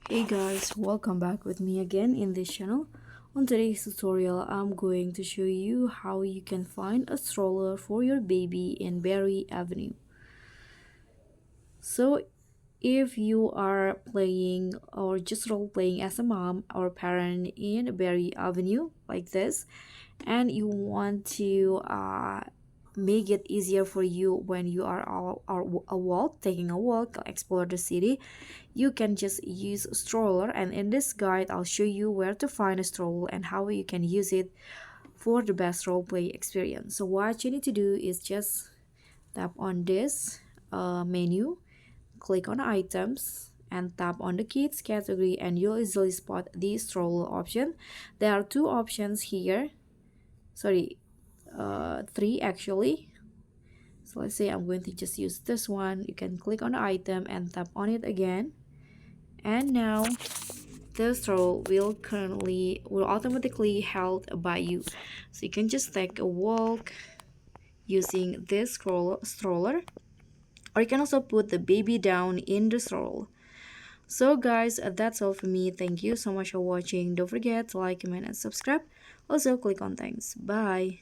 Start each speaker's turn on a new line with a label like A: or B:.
A: Hey guys, welcome back with me again in this channel. On today's tutorial, I'm going to show you how you can find a stroller for your baby in Berry Avenue. So if you are playing or just role playing as a mom or parent in Berry Avenue like this, and you want to make it easier for you when you are taking a walk, explore the city, you can just use a stroller. And in this guide, I'll show you where to find a stroller and how you can use it for the best role play experience. So what you need to do is just tap on this menu, click on items, and tap on the kids category, and you'll easily spot the stroller option. There are two options here, sorry, three actually. So let's say I'm going to just use this one. You can click on the item and tap on it again, and now the stroller will automatically held by you. So you can just take a walk using this stroller, or you can also put the baby down in the stroller. So guys, that's all for me. Thank you so much for watching. Don't forget to like, comment, and subscribe. Also click on thanks. Bye.